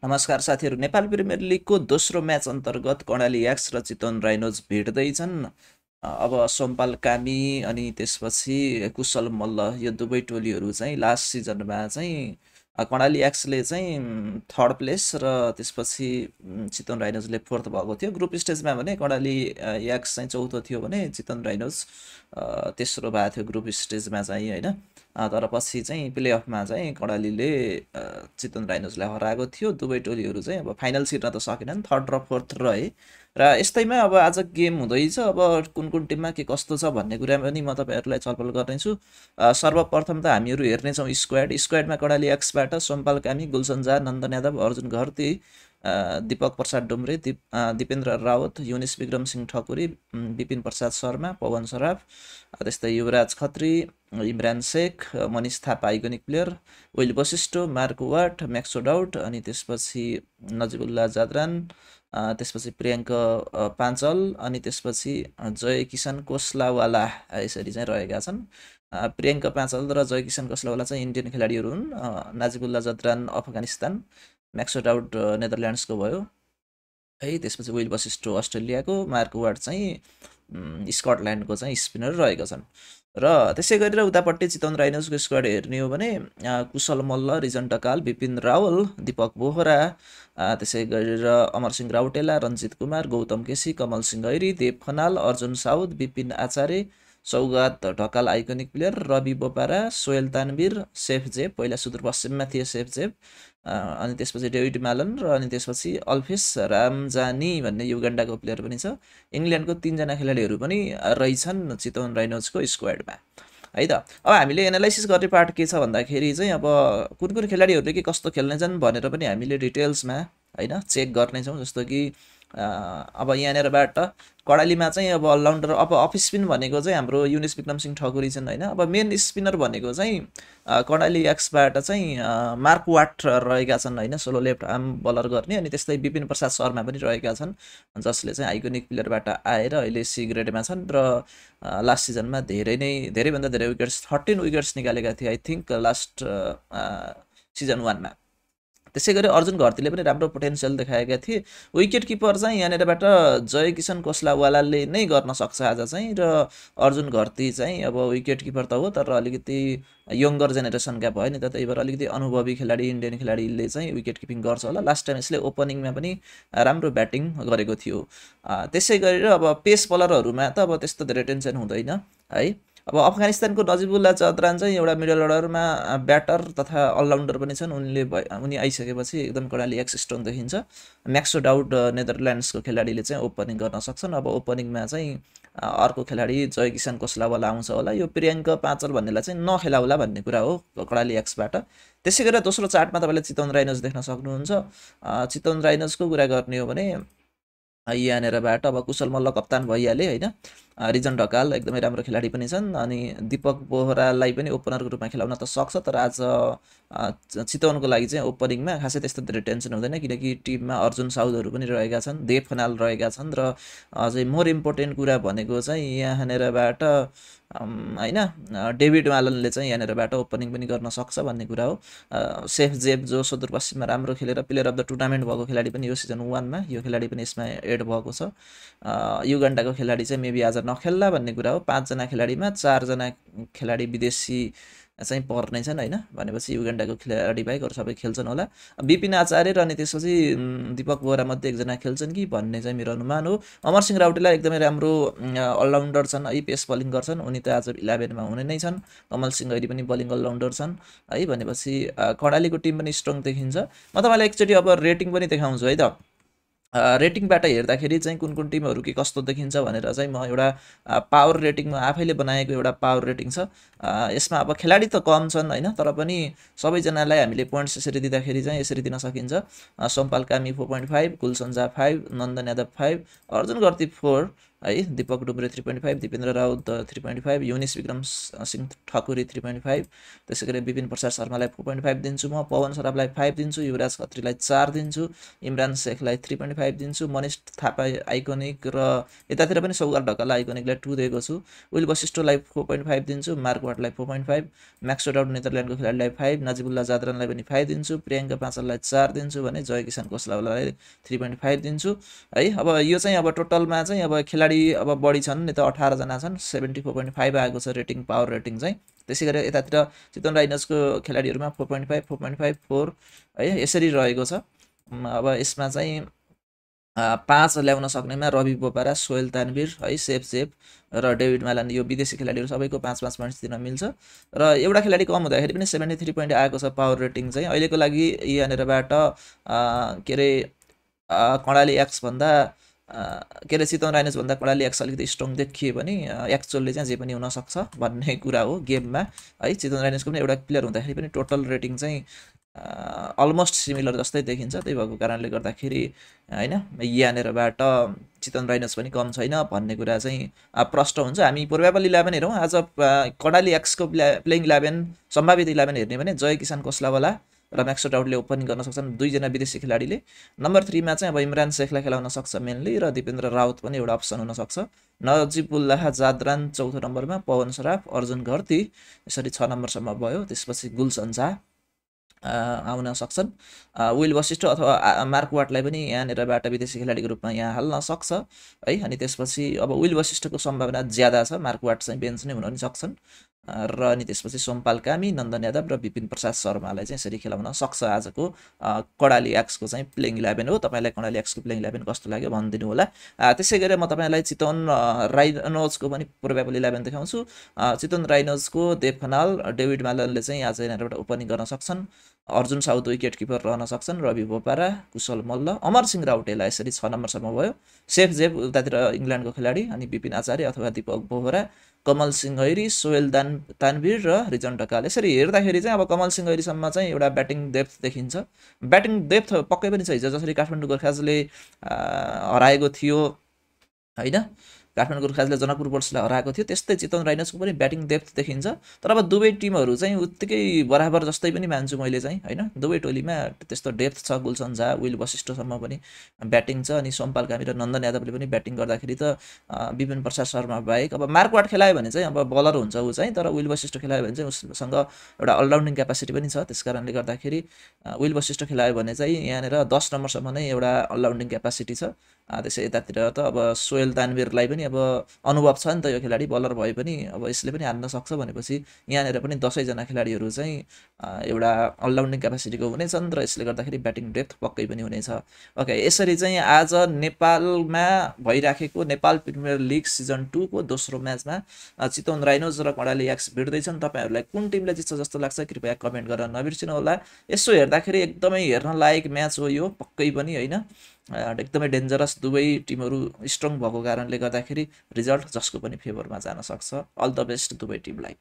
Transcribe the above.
नमस्कार साथीहरू। नेपाल प्रिमियर लिगको दोस्रो म्याच अन्तर्गत कर्णाली एक्स र चितवन राइनोज भिड्दैछन्। अब सोमपाल कामी अनि त्यसपछि कुशल मल्ल यो दुवै टोलीहरू चाहिँ लास्ट सिजनमा चाहिँ कर्णाली एक्सले चाहिँ थर्ड प्लेस र त्यसपछि चितवन राइनोजले फोर्थ भएको थियो। ग्रुप स्टेजमा भने कर्णाली एक्स चाहिँ चौथो थियो भने चितवन राइनोज तेस्रो भएको थियो ग्रुप स्टेजमा चाहिँ होइन। तर पछि चाहिँ प्लेअफमा चाहिँ कर्णालीले चितवन राइनोजलाई हराएको थियो। दुवै टोलीहरू चाहिँ अब फाइनल छिर्न त सकेनन्, थर्ड र फोर्थ रहे। र यस्तैमा अब आज गेम हुँदैछ। अब कुन कुन टिममा के कस्तो छ भन्ने कुरा पनि म तपाईँहरूलाई छलफल गर्नेछु। सर्वप्रथम त हामीहरू हेर्नेछौँ स्क्वाडमा कर्णाली एक्सबाट सोमपाल कामी, गुलसन झा, नन्दन यादव, अर्जुन घरती, दीपक प्रसाद डुम्रे, दिपेन्द्र रावत, युनिस विक्रम सिंह ठकुरी, विपिन प्रसाद शर्मा, पवन सराफ, त्यस्तै Yuvraj Khatri, Imran Sheikh, Manish Thapa iconic player, Will Vashisht, Mark Watt, Max O'Dowd, अनि त्यसपछि नजिबुल्ला जाद्रान, त्यसपछि प्रियङ्क पाञ्चल, अनि त्यसपछि जय किसान कोस्लावाला यसरी चाहिँ रहेका छन्। प्रियङ्क पाञ्चल र जय किसान कोस्लावाला चाहिँ इन्डियन खेलाडीहरू हुन्। नाजिबुल्ला जाद्रान अफगानिस्तान, म्याक्सो डाउट नेदरल्यान्ड्सको भयो है। त्यसपछि विल वशिष्ठ अस्ट्रेलियाको, मार्क वाट चाहिँ स्कटल्यान्डको चाहिँ स्पिनर रहेका छन्। र त्यसै गरेर उतापट्टि चितवन राइनोजको स्क्वाड हेर्ने हो भने कुशल मल्ल, रिजन ढकाल, विपिन रावल, दीपक बोहरा, त्यसै गरेर अमरसिंह राउटेला, रञ्जित कुमार, गौतम केसी, कमल सिंह ऐरी, देव खनाल, अर्जुन साउद, विपिन आचार्य, सौगात ढकाल आइकोनिक प्लेयर, रवि बोपारा, सोयल तानवीर, सेफजेब, पहिला सुदूरपश्चिममा थिए सेफजेब, अनि त्यसपछि डेभिड म्यालन र अनि त्यसपछि अल्फेस रामजानी भन्ने युगान्डाको प्लेयर पनि छ। इङ्ल्यान्डको 3जना खेलाडीहरू पनि रहेछन् चितवन राइनोजको स्क्वाडमा है त। अब हामीले एनालाइसिस गर्ने पार्ट के छ भन्दाखेरि चाहिँ अब कुन कुन खेलाडीहरूले के कस्तो खेल्नेछन् भनेर पनि हामीले डिटेल्समा होइन चेक गर्नेछौँ। जस्तो कि अब यहाँनिरबाट कर्णालीमा चाहिँ अब अलराउन्डर अब अफ स्पिन भनेको चाहिँ हाम्रो युनिस विक्रम सिंह ठकुरी छन् होइन। अब मेन स्पिनर भनेको चाहिँ कर्णाली एक्सबाट चाहिँ मार्क वाट रहेका छन् होइन, सोलो लेफ्ट आर्म बलर गर्ने। अनि त्यस्तै विपिन प्रसाद शर्मा पनि रहेका छन् जसले चाहिँ आइकोनिक प्लेयरबाट आएर अहिले सी ग्रेडमा छन् र लास्ट सिजनमा धेरैभन्दा धेरै विकेट्स 13 विकेट्स निकालेका थिए आई थिङ्क लास्ट सिजन 1मा। त्यसै गरी अर्जुन घरतीले पनि राम्रो पोटेन्सियल देखाएका थिए। विकेट किपर चाहिँ यहाँनिरबाट जय किसन कोस्लावालाले नै गर्न सक्छ आज चाहिँ। र अर्जुन घरती चाहिँ अब विकेट किपर त हो तर अलिकति यङ्गर जेनेरेसनका भयो नि त, त्यही भएर अलिकति अनुभवी खेलाडी इन्डियन खेलाडीले चाहिँ विकेट किपिङ गर्छ होला। लास्ट टाइम यसले ओपनिङमा पनि राम्रो ब्याटिङ गरेको थियो। त्यसै गरेर अब पेस बलरहरूमा त अब त्यस्तो धेरै टेन्सन हुँदैन है। अब अफगानिस्तानको नजिबुल्ला जाद्रान चाहिँ एउटा मिडल अर्डरमा ब्याटर तथा अलराउन्डर पनि छन्। उनी आइसकेपछि एकदम कर्णाली एक्स स्ट्रङ देखिन्छ। म्याक्सो डाउट नेदरल्यान्ड्सको खेलाडीले चाहिँ ओपनिङ गर्न सक्छन्। अब ओपनिङमा चाहिँ अर्को खेलाडी जय किसान कोस्लावाला आउँछ होला। यो प्रियङ्क पाँचल भन्नेलाई चाहिँ नखेलाउला भन्ने कुरा हो कर्णाली एक्सबाट। त्यसै गरेर दोस्रो चार्टमा तपाईँले चितवन राइनोज देख्न सक्नुहुन्छ। चितवन राइनोजको कुरा गर्ने हो भने यहाँनिरबाट अब कुशल मल्ल कप्तान भइहाले होइन। रिजन ढकाल एकदमै राम्रो खेलाडी पनि छन्। अनि दीपक बोहरालाई पनि ओपनरको रूपमा खेलाउन त सक्छ तर आज चितवनको लागि चाहिँ ओपनिङमा खासै त्यस्तो धेरै टेन्सन हुँदैन किनकि टिममा अर्जुन साउदहरू पनि रहेका छन्, देव खनाल रहेका छन्। र अझै मोर इम्पोर्टेन्ट कुरा भनेको चाहिँ यहाँनिरबाट होइन डेभिड म्यालनले चाहिँ यहाँनिरबाट ओपनिङ पनि गर्न सक्छ भन्ने कुरा हो। सेफ जेब जो सुदूरपश्चिममा राम्रो खेलेर प्लेयर अफ द टुर्नामेन्ट भएको खेलाडी पनि यो सिजन 1मा, यो खेलाडी पनि यसमा एड भएको छ। युगान्डाको खेलाडी चाहिँ मेबी आज नखेल्ला भन्ने कुरा हो। 5जना खेलाडीमा 4जना खेलाडी विदेशी चाहिँ पर्नेछन् होइन, भनेपछि युगान्डाको खेलाडी बाहेक अरू सबै खेल्छन् होला। विपिन आचार्य र अनि त्यसपछि दीपक बोहरा मध्ये एकजना खेल्छन् कि भन्ने चाहिँ मेरो अनुमान हो। अमरसिंह राउटेला एकदमै राम्रो अलराउन्डर छन् है, पेस बलिङ गर्छन्। उनी त आज 11मा हुने नै छन्। कमल सिंह ऐरी पनि बलिङ अलराउन्डर छन् है। भनेपछि कर्णालीको टिम पनि स्ट्रङ देखिन्छ। म तपाईँलाई एकचोटि अब रेटिङ पनि देखाउँछु है त। रेटिङबाट हेर्दाखेरि चाहिँ कुन कुन टिमहरू के कस्तो देखिन्छ भनेर चाहिँ म एउटा पावर रेटिङ म आफैले बनाएको एउटा पावर रेटिङ छ। यसमा अब खेलाडी त कम छन् होइन तर पनि सबैजनालाई हामीले पोइन्ट्स यसरी दिँदाखेरि चाहिँ यसरी दिन सकिन्छ। सोमपाल कामी 4.5, गुलसन झा 5, नन्दन यादव 5, अर्जुन घरती 4, है। दीपक डुम्रे 3.5, दिपेन्द्र राउत 3.5, युनिस विक्रम सिंह ठकुरी 3.5, त्यसै गरी विपिन प्रसाद शर्मालाई 4.5 दिन्छु म, पवन सराफलाई 5 दिन्छु, युवराज खत्रीलाई 4 दिन्छु, इमरान शेखलाई 3.5 दिन्छु, मनिष थापा आइकोनिक र यतातिर पनि सौगार ढकाल आइकोनिकलाई 2 दिएको छु, विल वशिष्ठलाई 4.5 दिन्छु, मार्क वाटलाई 4.5, म्याक्सो डाउट नेदरल्यान्डको खेलाडीलाई 5, नजिबुल्ला जादरानलाई पनि 5 दिन्छु, प्रियङ्का पाँचललाई 4 दिन्छु भने जय किसान कोसलावालाई 3.5 दिन्छु है। अब यो चाहिँ अब टोटलमा चाहिँ अब खेलाडी अब बढी छन् नि त 18 जना छन्, 74.5 आएको छ रेटिङ, पावर रेटिङ चाहिँ। त्यसै गरी यतातिर चितवन राइनर्सको खेलाडीहरूमा 4.5, 4.5, 4 है यसरी रहेको छ। अब यसमा चाहिँ 5 ल्याउन सक्नेमा रवि बोपारा, सोहेल तानवीर है, सेफ जेप र डेभिड मालन, यो विदेशी खेलाडीहरू सबैको 5-5 पोइन्ट्स दिन मिल्छ। र एउटा खेलाडी कम हुँदाखेरि पनि 73 पोइन्ट आएको छ पावर रेटिङ चाहिँ। अहिलेको लागि यहाँनिरबाट के अरे कर्णाली एक्स भन्दा के अरे चितवन राइनर्स भन्दा कर्णाली एक्स अलिकति स्ट्रङ देखिए पनि एक्चुअलले चाहिँ जे पनि हुनसक्छ भन्ने कुरा हो गेममा है। चितवन राइनर्सको पनि एउटा प्लेयर हुँदाखेरि पनि टोटल रेटिङ चाहिँ अलमोस्ट सिमिलर जस्तै देखिन्छ, त्यही भएको कारणले गर्दाखेरि होइन यहाँनिरबाट चितवन राइनर्स पनि कम छैन भन्ने कुरा चाहिँ प्रष्ट हुन्छ। हामी प्रोबेबल 11 हेरौँ आज, कर्णाली एक्सको प्लेइङ 11 सम्भावित 11 हेर्ने भने जय किसान कोसलावाला र म्याक्सो डाउटले ओपनिङ गर्न सक्छन्, 2 जना विदेशी खेलाडीले। नम्बर 3 मा चाहिँ अब इमरान शेखलाई खेलाउन सक्छ मेनली, र दिपेन्द्र राउत पनि एउटा अप्सन हुनसक्छ। नजिबुल्लाह जादरान 4थो नम्बरमा, पवन सराफ, अर्जुन घरती यसरी 6 नम्बरसम्म भयो। त्यसपछि गुलसन झा आउन सक्छन्, विल वशिष्ठ अथवा मार्क वाटलाई पनि यहाँनिरबाट विदेशी खेलाडीको रूपमा यहाँ हाल्न सक्छ है। अनि त्यसपछि अब विल वशिष्ठको सम्भावना ज्यादा छ, मार्क वाट चाहिँ बेन्च नै हुन पनि सक्छन्। र अनि त्यसपछि सोमपाल कामी, नन्दन यादव र विपिन प्रसाद शर्मालाई चाहिँ यसरी खेलाउन सक्छ। आजको कर्णाली एक्सको चाहिँ प्लेइङ 11 हो। तपाईँलाई कर्णाली एक्सको प्लेइङ 11 कस्तो लाग्यो भनिदिनु होला। त्यसै गरी म तपाईँलाई चितवन राइनर्सको पनि प्रोबेबल 11 देखाउँछु। चितवन राइनर्सको देव खनाल, डेभिड मालनले चाहिँ आज यहाँनिरबाट ओपनिङ गर्न सक्छन्, अर्जुन साउद विकेट किपर रहन सक्छन्, रवि बोपारा, कुशल मल्ल, अमर सिंह राउटेला यसरी 6 नम्बरसम्म भयो। सेफ जेब उतातिर इङ्ल्यान्डको खेलाडी, अनि विपिन आचार्य अथवा दीपक बोहरा, कमल सिंह गैरी, सोहेल तानवीर र रिजन ढकाल। यसरी हेर्दाखेरि चाहिँ अब कमल सिंह गैरीसम्म चाहिँ एउटा ब्याटिङ डेप्थ देखिन्छ। ब्याटिङ डेप्थ पक्कै पनि छ, हिजो जसरी काठमाडौँ गोर्खाजले हराएको थियो होइन, काठमाडौँ गोर्खाजले जनकपुर बोल्ट्सलाई हराएको थियो, त्यस्तै चितवन राइनर्सको पनि ब्याटिङ डेप्थ देखिन्छ। तर अब दुवै टिमहरू चाहिँ उत्तिकै बराबर जस्तै पनि मान्छु मैले चाहिँ होइन। दुवै टोलीमा त्यस्तो डेप्थ छ, गुलसन झा, विल वशिष्ठसम्म पनि ब्याटिङ छ, अनि सोमपाल कामी र नन्दन यादवले पनि ब्याटिङ गर्दाखेरि त विपिन प्रसाद शर्मा बाहेक अब मार्क वाट खेलायो भने चाहिँ अब बलर हुन्छ ऊ चाहिँ, तर विल वशिष्ठ खेलायो भने चाहिँ उसँग एउटा अलराउन्डिङ क्यापासिटी पनि छ। त्यस कारणले गर्दाखेरि विल वशिष्ठ खेलायो भने चाहिँ यहाँनिर 10 नम्बरसम्म नै एउटा अलराउन्डिङ क्यापासिटी छ। त्यसै यतातिर त अब सोहेल तानवीरलाई पनि अब अनुभव छ नि त, यो खेलाडी बलर भए पनि अब यसले पनि हान्न सक्छ भनेपछि यहाँनिर पनि 10 जना खेलाडीहरू चाहिँ एउटा अलराउन्डिङ क्यापासिटीको हुनेछन् र यसले गर्दाखेरि ब्याटिङ डेप्थ पक्कै पनि हुनेछ। ओके, यसरी चाहिँ आज नेपालमा भइराखेको नेपाल प्रिमियर लिग सिजन 2 को दोस्रो म्याचमा चितवन राइनर्स र कर्णाली एक्स भिड्दैछन्। तपाईँहरूलाई कुन टिमले जित्छ जस्तो लाग्छ कृपया कमेन्ट गर्न नबिर्सिनु होला। यसो हेर्दाखेरि एकदमै हेर्न लायक म्याच हो यो पक्कै पनि होइन, एकदमै डेन्जरस, दुवै टिमहरू स्ट्रङ भएको कारणले गर्दाखेरि रिजल्ट जसको पनि फेभरमा जान सक्छ। अल द बेस्ट दुवै टिमलाई।